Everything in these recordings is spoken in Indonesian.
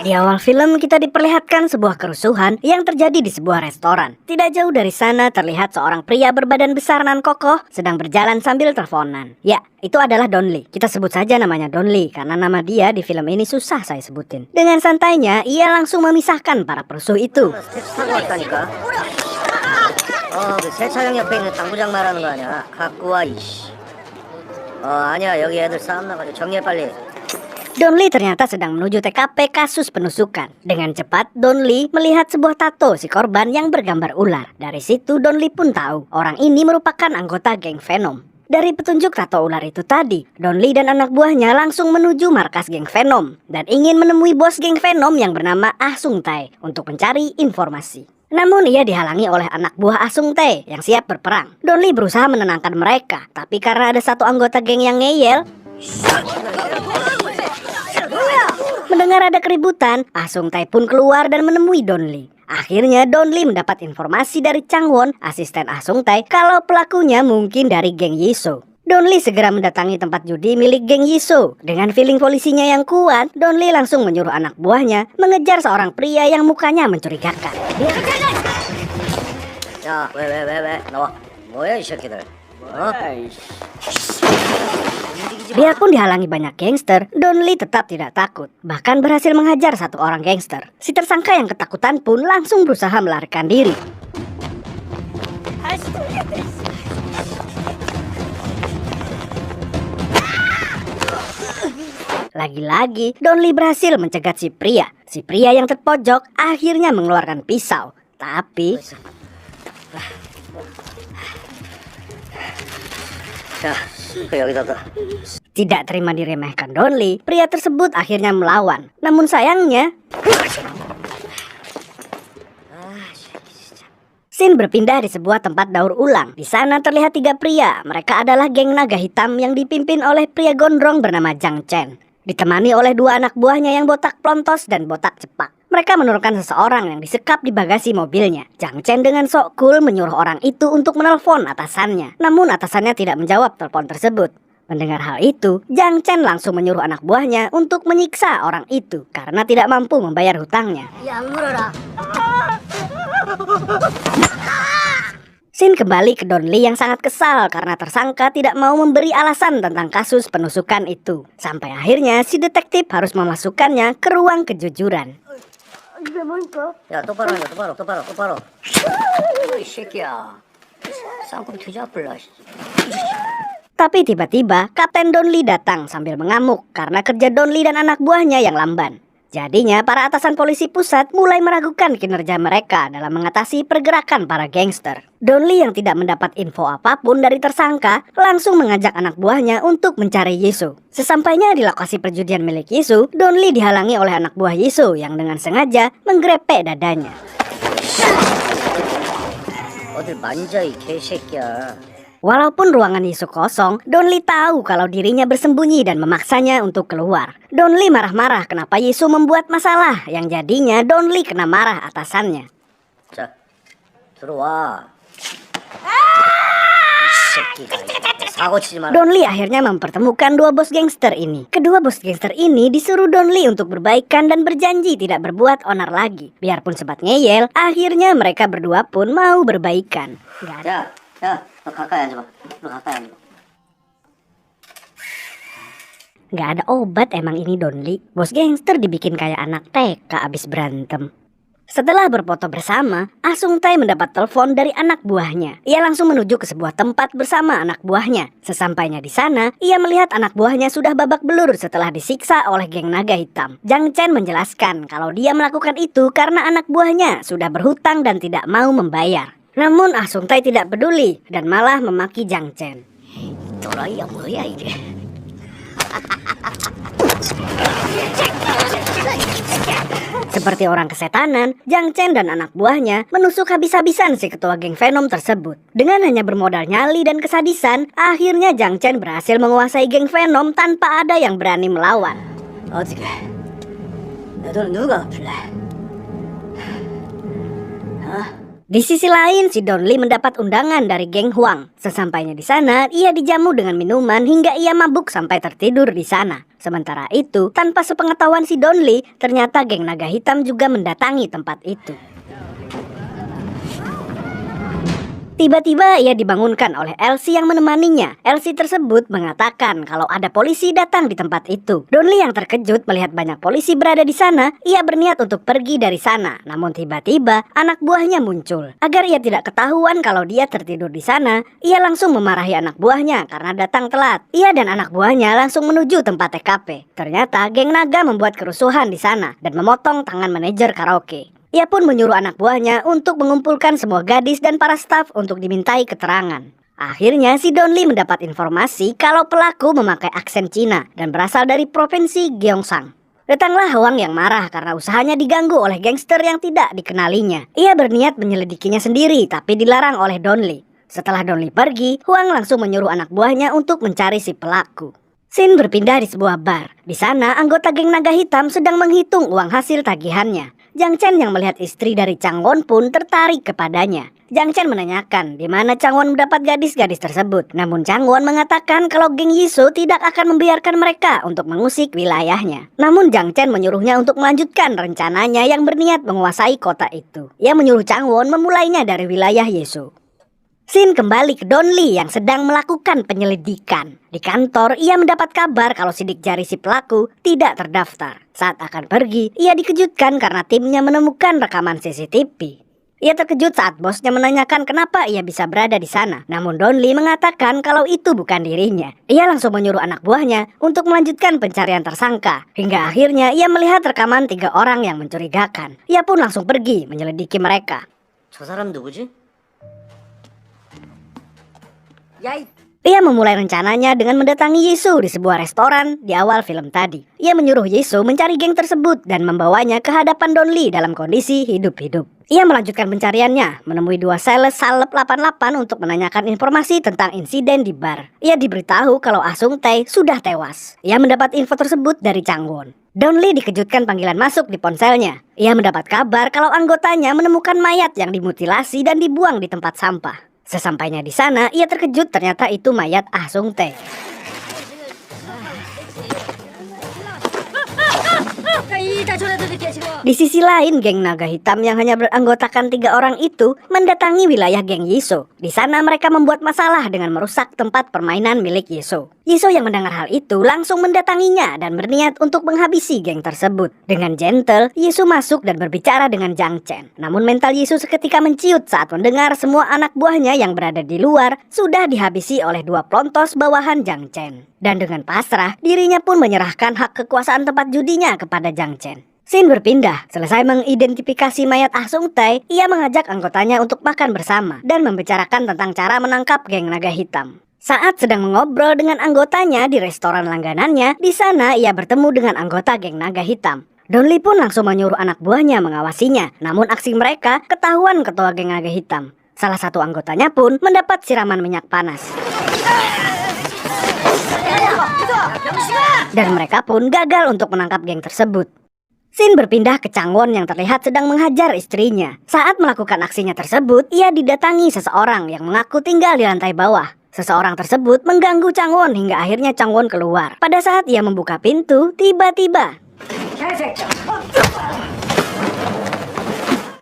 Di awal film kita diperlihatkan sebuah kerusuhan yang terjadi di sebuah restoran. Tidak jauh dari sana terlihat seorang pria berbadan besar nan kokoh sedang berjalan sambil teleponan. Ya, itu adalah Don Lee. Kita sebut saja namanya Don Lee karena nama dia di film ini susah saya sebutin. Dengan santainya, ia langsung memisahkan para perusuh itu. 세차장 옆에 있는 당구장 말하는 거 아니야? 갖고 와 이씨. 아니야 여기 애들 싸움 나가지고 정리해 빨리. Don Lee ternyata sedang menuju TKP kasus penusukan. Dengan cepat, Don Lee melihat sebuah tato si korban yang bergambar ular. Dari situ Don Lee pun tahu orang ini merupakan anggota geng Venom. Dari petunjuk tato ular itu tadi, Don Lee dan anak buahnya langsung menuju markas geng Venom dan ingin menemui bos geng Venom yang bernama Ah Sung Tae untuk mencari informasi. Namun ia dihalangi oleh anak buah Ah Sung Tae yang siap berperang. Don Lee berusaha menenangkan mereka, tapi karena ada satu anggota geng yang ngeyel, mendengar ada keributan, Ah Sung Tae pun keluar dan menemui Don Lee. Akhirnya Don Lee mendapat informasi dari Chang Won, asisten Ah Sung Tae, kalau pelakunya mungkin dari geng Yiso. Don Lee segera mendatangi tempat judi milik geng Yiso. Dengan feeling polisinya yang kuat, Don Lee langsung menyuruh anak buahnya mengejar seorang pria yang mukanya mencurigakan. 야, 왜 나와. 뭐야 이 새끼들. Biarpun dihalangi banyak gangster, Don Lee tetap tidak takut. Bahkan berhasil menghajar satu orang gangster. Si tersangka yang ketakutan pun langsung berusaha melarikan diri. Lagi-lagi, Don Lee berhasil mencegat si pria. Si pria yang terpojok akhirnya mengeluarkan pisau. Tapi 자, 여기다가. tidak terima diremehkan Don Lee, pria tersebut akhirnya melawan. Namun sayangnya, scene berpindah di sebuah tempat daur ulang. Di sana terlihat 3 pria. Mereka adalah geng naga hitam yang dipimpin oleh pria gondrong bernama Jang Chen, ditemani oleh 2 anak buahnya yang botak plontos dan botak cepak. Mereka menurunkan seseorang yang disekap di bagasi mobilnya. Jang Chen dengan sok cool menyuruh orang itu untuk menelpon atasannya. Namun atasannya tidak menjawab telepon tersebut. Mendengar hal itu, Jang Chen langsung menyuruh anak buahnya untuk menyiksa orang itu karena tidak mampu membayar hutangnya. Scene kembali ke Don Lee yang sangat kesal karena tersangka tidak mau memberi alasan tentang kasus penusukan itu. Sampai akhirnya si detektif harus memasukkannya ke ruang kejujuran. 야, 똑바로 해, 똑바로. 이 새끼야. 쌍꺼풀 뒤잡을라. Tapi tiba-tiba Kapten Don Lee datang sambil mengamuk karena kerja Don Lee dan anak buahnya yang lamban. Jadinya para atasan polisi pusat mulai meragukan kinerja mereka dalam mengatasi pergerakan para gangster. Don Lee yang tidak mendapat info apapun dari tersangka langsung mengajak anak buahnya untuk mencari Yisu. Sesampainya di lokasi perjudian milik Yisu, Don Lee dihalangi oleh anak buah Yisu yang dengan sengaja menggrepek dadanya. 어딜 만져 이 개새끼야. Walaupun ruangan Yisu kosong, Don Lee tahu kalau dirinya bersembunyi dan memaksanya untuk keluar. Don Lee marah-marah kenapa Yisu membuat masalah, yang jadinya Don Lee kena marah atasannya. 자, 들어와. Don Lee akhirnya mempertemukan 2 bos gangster ini. Kedua bos gangster ini disuruh Don Lee untuk berbaikan dan berjanji tidak berbuat onar lagi. Biarpun sempat ngeyel, akhirnya mereka berdua pun mau berbaikan. 야, 너 가까이 앉아봐. Gak ada obat emang ini Don Lee. Bos gangster dibikin kayak anak TK abis berantem. Setelah berfoto bersama, Ah Sung Tae mendapat telepon dari anak buahnya. Ia langsung menuju ke sebuah tempat bersama anak buahnya. Sesampainya di sana, ia melihat anak buahnya sudah babak belur setelah disiksa oleh geng naga hitam. Jang Chen menjelaskan kalau dia melakukan itu karena anak buahnya sudah berhutang dan tidak mau membayar. Namun Ah Sung Tae tidak peduli dan malah memaki Jang Chen. 또라이야 뭐야 이게. Seperti orang kesetanan, Jang Chen dan anak buahnya menusuk habis-habisan si ketua geng Venom tersebut. Dengan hanya bermodal nyali dan kesadisan, akhirnya Jang Chen berhasil menguasai geng Venom tanpa ada yang berani melawan. 어떻게? 너희들 누가 아플래? Di sisi lain, si Don Lee mendapat undangan dari geng Huang. Sesampainya di sana, ia dijamu dengan minuman hingga ia mabuk sampai tertidur di sana. Sementara itu, tanpa sepengetahuan si Don Lee, ternyata geng naga hitam juga mendatangi tempat itu. Tiba-tiba ia dibangunkan oleh Elsie yang menemaninya. Elsie tersebut mengatakan kalau ada polisi datang di tempat itu. Don Lee yang terkejut melihat banyak polisi berada di sana, ia berniat untuk pergi dari sana. Namun tiba-tiba anak buahnya muncul. Agar ia tidak ketahuan kalau dia tertidur di sana, ia langsung memarahi anak buahnya karena datang telat. Ia dan anak buahnya langsung menuju tempat TKP. Ternyata geng naga membuat kerusuhan di sana dan memotong tangan manajer karaoke. Ia pun menyuruh anak buahnya untuk mengumpulkan semua gadis dan para staf untuk dimintai keterangan. Akhirnya si Don Lee mendapat informasi kalau pelaku memakai aksen Cina dan berasal dari provinsi Gyeongsang. Datanglah Huang yang marah karena usahanya diganggu oleh gangster yang tidak dikenalinya. Ia berniat menyelidikinya sendiri tapi dilarang oleh Don Lee. Setelah Don Lee pergi, Huang langsung menyuruh anak buahnya untuk mencari si pelaku. Scene berpindah di sebuah bar. Di sana anggota geng naga hitam sedang menghitung uang hasil tagihannya. Jang Chen yang melihat istri dari Chang Won pun tertarik kepadanya. Jang Chen menanyakan di mana Chang Won mendapat gadis-gadis tersebut. Namun Chang Won mengatakan kalau geng Yisoo tidak akan membiarkan mereka untuk mengusik wilayahnya. Namun Jang Chen menyuruhnya untuk melanjutkan rencananya yang berniat menguasai kota itu. Ia menyuruh Chang Won memulainya dari wilayah Yisoo. Scene kembali ke Don Lee yang sedang melakukan penyelidikan. Di kantor, ia mendapat kabar kalau sidik jari si pelaku tidak terdaftar. Saat akan pergi, ia dikejutkan karena timnya menemukan rekaman CCTV. Ia terkejut saat bosnya menanyakan kenapa ia bisa berada di sana. Namun Don Lee mengatakan kalau itu bukan dirinya. Ia langsung menyuruh anak buahnya untuk melanjutkan pencarian tersangka. Hingga akhirnya ia melihat rekaman 3 orang yang mencurigakan. Ia pun langsung pergi menyelidiki mereka. 저 사람 누구지? Ia memulai rencananya dengan mendatangi Yisoo di sebuah restoran di awal film tadi. Ia menyuruh Yisoo mencari geng tersebut dan membawanya ke hadapan Don Lee dalam kondisi hidup-hidup. Ia melanjutkan pencariannya, menemui 2 sales Salep 88 untuk menanyakan informasi tentang insiden di bar. Ia diberitahu kalau Ah Sung Tae sudah tewas. Ia mendapat info tersebut dari Chang Won. Don Lee dikejutkan panggilan masuk di ponselnya. Ia mendapat kabar kalau anggotanya menemukan mayat yang dimutilasi dan dibuang di tempat sampah. Sesampainya di sana, ia terkejut ternyata itu mayat Ah Sung Tae. Di sisi lain, geng naga hitam yang hanya beranggotakan 3 orang itu mendatangi wilayah geng Yisoo. Di sana mereka membuat masalah dengan merusak tempat permainan milik Yisoo. Yisoo yang mendengar hal itu langsung mendatanginya dan berniat untuk menghabisi geng tersebut. Dengan gentle, Yisoo masuk dan berbicara dengan Jang Chen. Namun mental Yisoo seketika menciut saat mendengar semua anak buahnya yang berada di luar sudah dihabisi oleh 2 pelontos bawahan Jang Chen. Dan dengan pasrah, dirinya pun menyerahkan hak kekuasaan tempat judinya kepada Jang Chen. Scene berpindah. Selesai mengidentifikasi mayat Ah Sung Tae, ia mengajak anggotanya untuk makan bersama dan membicarakan tentang cara menangkap geng naga hitam. Saat sedang mengobrol dengan anggotanya di restoran langganannya, di sana ia bertemu dengan anggota geng naga hitam. Don Lee pun langsung menyuruh anak buahnya mengawasinya, namun aksi mereka ketahuan ketua geng naga hitam. Salah satu anggotanya pun mendapat siraman minyak panas. Dan mereka pun gagal untuk menangkap geng tersebut. Scene berpindah ke Chang Won yang terlihat sedang menghajar istrinya. Saat melakukan aksinya tersebut, ia didatangi seseorang yang mengaku tinggal di lantai bawah. Seseorang tersebut mengganggu Chang Won hingga akhirnya Chang Won keluar. Pada saat ia membuka pintu, tiba-tiba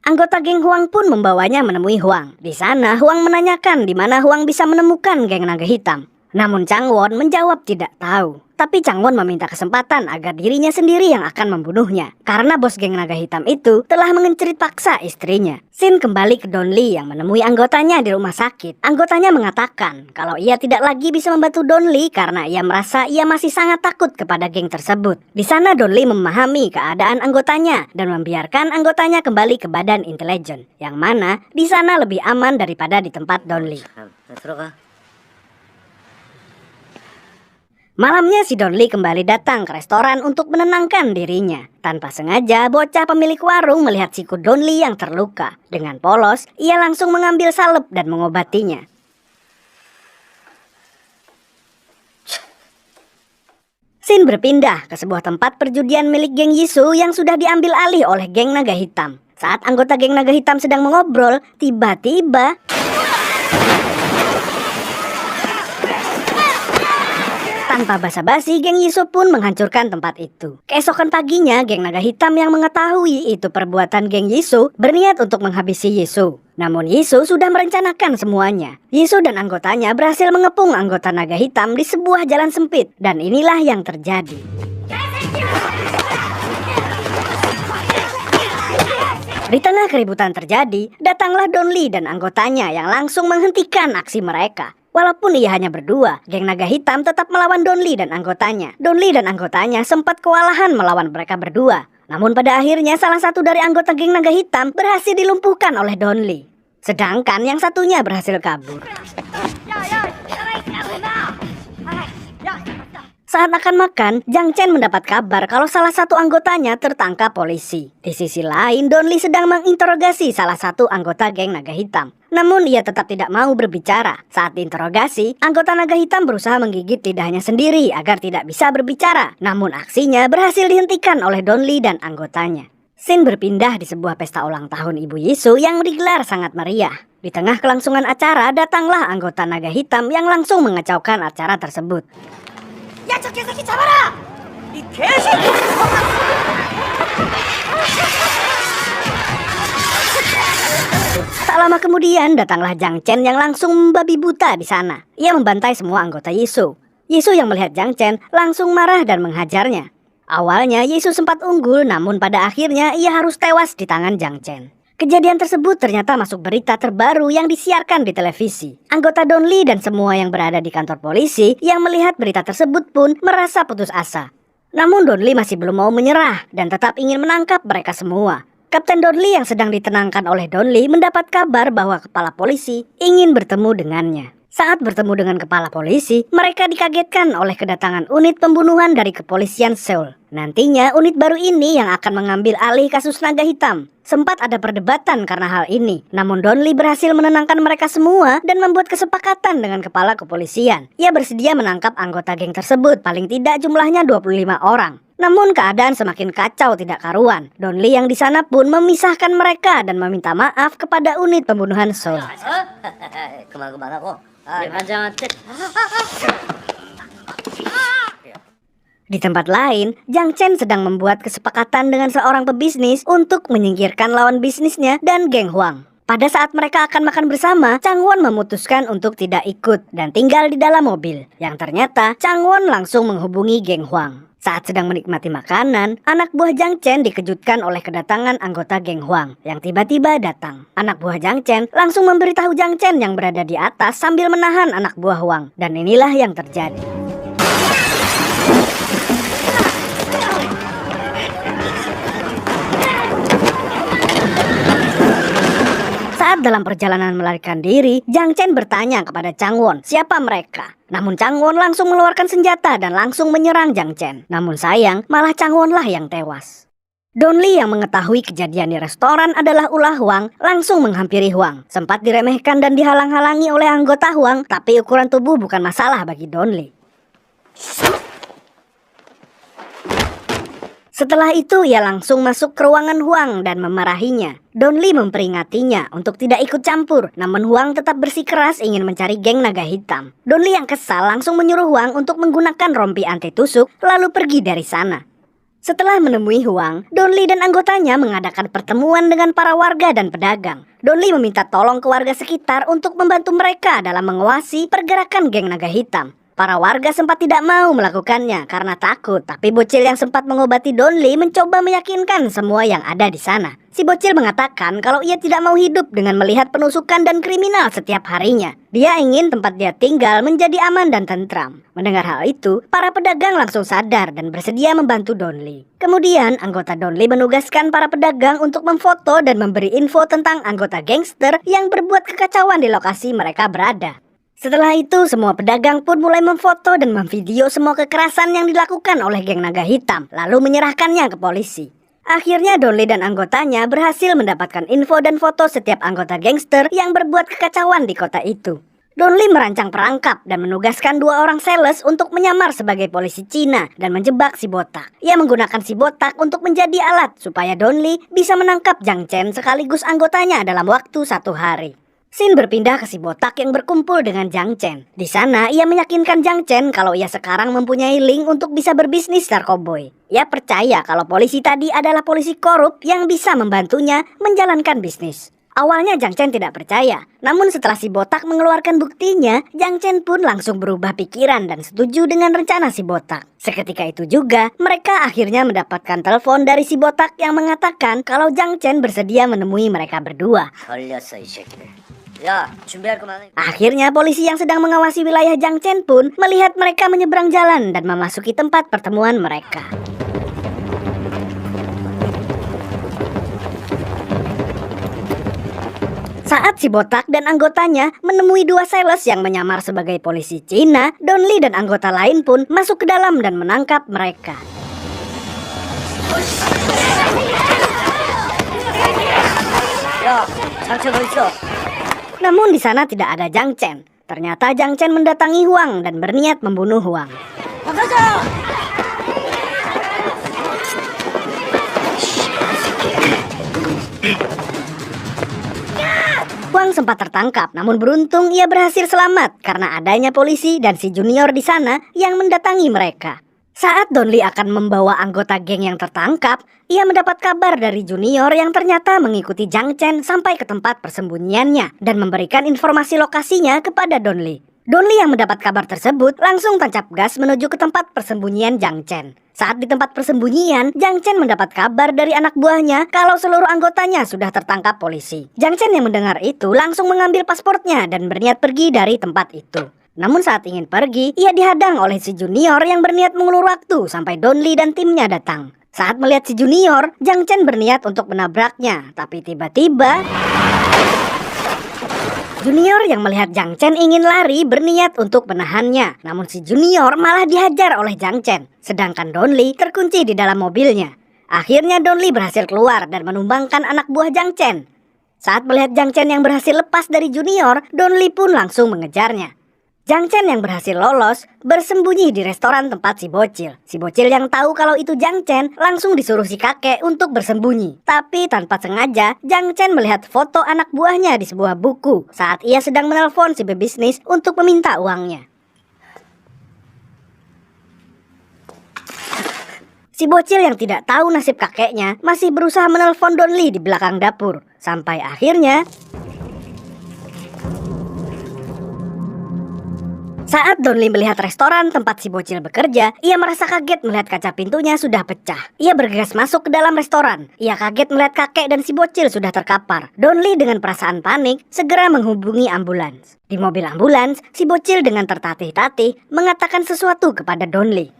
anggota geng Huang pun membawanya menemui Huang. Di sana Huang menanyakan di mana Huang bisa menemukan geng naga hitam. Namun Chang Won menjawab tidak tahu. Tapi Chang Won meminta kesempatan agar dirinya sendiri yang akan membunuhnya. Karena bos geng naga hitam itu telah mengencerit paksa istrinya. Scene kembali ke Don Lee yang menemui anggotanya di rumah sakit. Anggotanya mengatakan kalau ia tidak lagi bisa membantu Don Lee karena ia merasa ia masih sangat takut kepada geng tersebut. Di sana Don Lee memahami keadaan anggotanya dan membiarkan anggotanya kembali ke badan intelijen. Yang mana di sana lebih aman daripada di tempat Don Lee. Malamnya si Don Lee kembali datang ke restoran untuk menenangkan dirinya. Tanpa sengaja, bocah pemilik warung melihat siku Don Lee yang terluka. Dengan polos, ia langsung mengambil salep dan mengobatinya. Scene berpindah ke sebuah tempat perjudian milik geng Yisoo yang sudah diambil alih oleh geng naga hitam. Saat anggota geng naga hitam sedang mengobrol, tiba-tiba tanpa basa-basi, geng Yisuo pun menghancurkan tempat itu. Keesokan paginya, geng naga hitam yang mengetahui itu perbuatan geng Yisuo berniat untuk menghabisi Yisuo. Namun Yisuo sudah merencanakan semuanya. Yisuo dan anggotanya berhasil mengepung anggota naga hitam di sebuah jalan sempit. Dan inilah yang terjadi. Di tengah keributan terjadi, datanglah Don Lee dan anggotanya yang langsung menghentikan aksi mereka. Walaupun ia hanya berdua, geng naga hitam tetap melawan Don Lee dan anggotanya. Don Lee dan anggotanya sempat kewalahan melawan mereka berdua. Namun pada akhirnya salah satu dari anggota geng naga hitam berhasil dilumpuhkan oleh Don Lee. Sedangkan yang satunya berhasil kabur. Saat akan makan, Jiang Chen mendapat kabar kalau salah satu anggotanya tertangkap polisi. Di sisi lain, Don Lee sedang menginterogasi salah satu anggota geng naga hitam. Namun ia tetap tidak mau berbicara. Saat diinterogasi, anggota naga hitam berusaha menggigit lidahnya sendiri agar tidak bisa berbicara. Namun aksinya berhasil dihentikan oleh Don Lee dan anggotanya. Scene berpindah di sebuah pesta ulang tahun Ibu Yisuo yang digelar sangat meriah. Di tengah kelangsungan acara, datanglah anggota naga hitam yang langsung mengacaukan acara tersebut. 야, 저 개새끼 잡아라! 이 개새끼! Tak lama kemudian datanglah Jiang Chen yang langsung membabi buta di sana. Ia membantai semua anggota Yisuo. Yisuo yang melihat Jiang Chen langsung marah dan menghajarnya. Awalnya Yisuo sempat unggul, namun pada akhirnya ia harus tewas di tangan Jiang Chen. Kejadian tersebut ternyata masuk berita terbaru yang disiarkan di televisi. Anggota Don Lee dan semua yang berada di kantor polisi yang melihat berita tersebut pun merasa putus asa. Namun Don Lee masih belum mau menyerah dan tetap ingin menangkap mereka semua. Kapten Don Lee yang sedang ditenangkan oleh Don Lee mendapat kabar bahwa kepala polisi ingin bertemu dengannya. Saat bertemu dengan kepala polisi, mereka dikagetkan oleh kedatangan unit pembunuhan dari kepolisian Seoul. Nantinya unit baru ini yang akan mengambil alih kasus naga hitam. Sempat ada perdebatan karena hal ini, namun Don Lee berhasil menenangkan mereka semua dan membuat kesepakatan dengan kepala kepolisian. Ia bersedia menangkap anggota geng tersebut, paling tidak jumlahnya 25 orang. Namun keadaan semakin kacau tidak karuan. Don Lee yang di sana pun memisahkan mereka dan meminta maaf kepada unit pembunuhan Seoul. 그만하고. Di tempat lain, Jiang Chen sedang membuat kesepakatan dengan seorang pebisnis untuk menyingkirkan lawan bisnisnya dan geng Huang. Pada saat mereka akan makan bersama, Changwon memutuskan untuk tidak ikut dan tinggal di dalam mobil. Yang ternyata, Changwon langsung menghubungi geng Huang. Saat sedang menikmati makanan, anak buah Jiang Chen dikejutkan oleh kedatangan anggota geng Huang yang tiba-tiba datang. Anak buah Jiang Chen langsung memberitahu Jiang Chen yang berada di atas sambil menahan anak buah Huang. Dan inilah yang terjadi. Saat dalam perjalanan melarikan diri, Jiang Chen bertanya kepada Changwon siapa mereka. Namun Changwon langsung mengeluarkan senjata dan langsung menyerang Jiang Chen. Namun sayang, malah Changwon lah yang tewas. Don Lee yang mengetahui kejadian di restoran adalah ulah Huang langsung menghampiri Huang. Sempat diremehkan dan dihalang-halangi oleh anggota Huang, tapi ukuran tubuh bukan masalah bagi Don Lee. Setelah itu ia langsung masuk ke ruangan Huang dan memarahinya. Don Lee memperingatinya untuk tidak ikut campur, namun Huang tetap bersikeras ingin mencari geng naga hitam. Don Lee yang kesal langsung menyuruh Huang untuk menggunakan rompi anti tusuk lalu pergi dari sana. Setelah menemui Huang, Don Lee dan anggotanya mengadakan pertemuan dengan para warga dan pedagang. Don Lee meminta tolong ke warga sekitar untuk membantu mereka dalam mengawasi pergerakan geng naga hitam. Para warga sempat tidak mau melakukannya karena takut, tapi bocil yang sempat mengobati Don Lee mencoba meyakinkan semua yang ada di sana. Si bocil mengatakan kalau ia tidak mau hidup dengan melihat penusukan dan kriminal setiap harinya. Dia ingin tempat dia tinggal menjadi aman dan tentram. Mendengar hal itu, para pedagang langsung sadar dan bersedia membantu Don Lee. Kemudian, anggota Don Lee menugaskan para pedagang untuk memfoto dan memberi info tentang anggota gangster yang berbuat kekacauan di lokasi mereka berada. Setelah itu, semua pedagang pun mulai memfoto dan memvideo semua kekerasan yang dilakukan oleh geng naga hitam, lalu menyerahkannya ke polisi. Akhirnya Don Lee dan anggotanya berhasil mendapatkan info dan foto setiap anggota gangster yang berbuat kekacauan di kota itu. Don Lee merancang perangkap dan menugaskan 2 orang sales untuk menyamar sebagai polisi Cina dan menjebak si botak. Ia menggunakan si botak untuk menjadi alat supaya Don Lee bisa menangkap Jiang Chen sekaligus anggotanya dalam waktu 1 hari. Sin berpindah ke si botak yang berkumpul dengan Jiang Chen. Di sana ia meyakinkan Jiang Chen kalau ia sekarang mempunyai link untuk bisa berbisnis narkoboy. Ia percaya kalau polisi tadi adalah polisi korup yang bisa membantunya menjalankan bisnis. Awalnya Jiang Chen tidak percaya, namun setelah si botak mengeluarkan buktinya, Jiang Chen pun langsung berubah pikiran dan setuju dengan rencana si botak. Seketika itu juga, mereka akhirnya mendapatkan telepon dari si botak yang mengatakan kalau Jiang Chen bersedia menemui mereka berdua. 걸렸어 이 새끼들. 야, 준비할 거 많으니까. Akhirnya polisi yang sedang mengawasi wilayah Jiang Chen pun melihat mereka menyeberang jalan dan memasuki tempat pertemuan mereka. Saat si botak dan anggotanya menemui 2 sales yang menyamar sebagai polisi Cina, Don Lee dan anggota lain pun masuk ke dalam dan menangkap mereka. 야, 장첸 어디 있어? Namun di sana tidak ada Jiang Chen. Ternyata Jiang Chen mendatangi Huang dan berniat membunuh Huang. Huang sempat tertangkap, namun beruntung ia berhasil selamat karena adanya polisi dan si junior di sana yang mendatangi mereka. Saat Don Lee akan membawa anggota geng yang tertangkap, ia mendapat kabar dari junior yang ternyata mengikuti Jiang Chen sampai ke tempat persembunyiannya dan memberikan informasi lokasinya kepada Don Lee. Don Lee yang mendapat kabar tersebut langsung tancap gas menuju ke tempat persembunyian Jiang Chen. Saat di tempat persembunyian, Jiang Chen mendapat kabar dari anak buahnya kalau seluruh anggotanya sudah tertangkap polisi. Jiang Chen yang mendengar itu langsung mengambil pasportnya dan berniat pergi dari tempat itu. Namun saat ingin pergi, ia dihadang oleh si junior yang berniat mengulur waktu sampai Don Lee dan timnya datang. Saat melihat si junior, Jiang Chen berniat untuk menabraknya, tapi tiba-tiba junior yang melihat Jiang Chen ingin lari berniat untuk menahannya. Namun si junior malah dihajar oleh Jiang Chen, sedangkan Don Lee terkunci di dalam mobilnya. Akhirnya Don Lee berhasil keluar dan menumbangkan anak buah Jiang Chen. Saat melihat Jiang Chen yang berhasil lepas dari junior, Don Lee pun langsung mengejarnya. Jiang Chen yang berhasil lolos bersembunyi di restoran tempat si bocil. Si bocil yang tahu kalau itu Jiang Chen langsung disuruh si kakek untuk bersembunyi. Tapi tanpa sengaja, Jiang Chen melihat foto anak buahnya di sebuah buku saat ia sedang menelpon si pebisnis untuk meminta uangnya. Si bocil yang tidak tahu nasib kakeknya masih berusaha menelpon Don Lee di belakang dapur. Sampai akhirnya saat Don Lee melihat restoran tempat si bocil bekerja, ia merasa kaget melihat kaca pintunya sudah pecah. Ia bergegas masuk ke dalam restoran. Ia kaget melihat kakek dan si bocil sudah terkapar. Don Lee dengan perasaan panik segera menghubungi ambulans. Di mobil ambulans, si bocil dengan tertatih-tatih mengatakan sesuatu kepada Don Lee.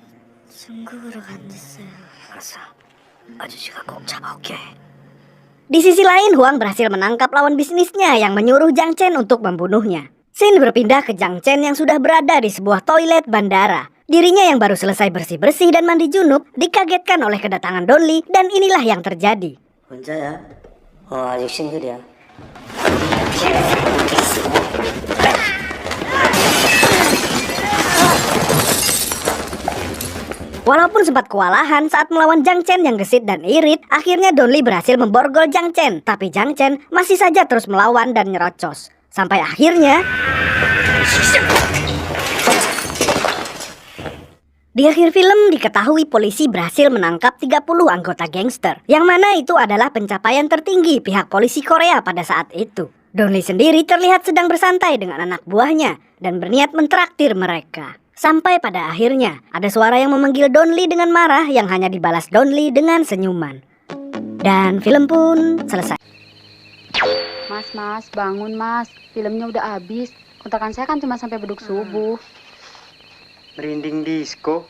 Di sisi lain, Huang berhasil menangkap lawan bisnisnya yang menyuruh Jiang Chen untuk membunuhnya. Sin berpindah ke Jiang Chen yang sudah berada di sebuah toilet bandara. Dirinya yang baru selesai bersih-bersih dan mandi junub dikagetkan oleh kedatangan Don Lee dan inilah yang terjadi. 혼자야? 아직 싱글이야. Walaupun sempat kewalahan saat melawan Jiang Chen yang gesit dan irit, akhirnya Don Lee berhasil memborgol Jiang Chen. Tapi Jiang Chen masih saja terus melawan dan nyerocos. Sampai akhirnya di akhir film diketahui polisi berhasil menangkap 30 anggota gangster, yang mana itu adalah pencapaian tertinggi pihak polisi Korea pada saat itu. Don Lee sendiri terlihat sedang bersantai dengan anak buahnya dan berniat mentraktir mereka. Sampai pada akhirnya ada suara yang memanggil Don Lee dengan marah yang hanya dibalas Don Lee dengan senyuman. Dan film pun selesai. Mas, bangun mas. Filmnya udah habis. Kontrakan saya kan cuma sampai beduk subuh. Merinding disco.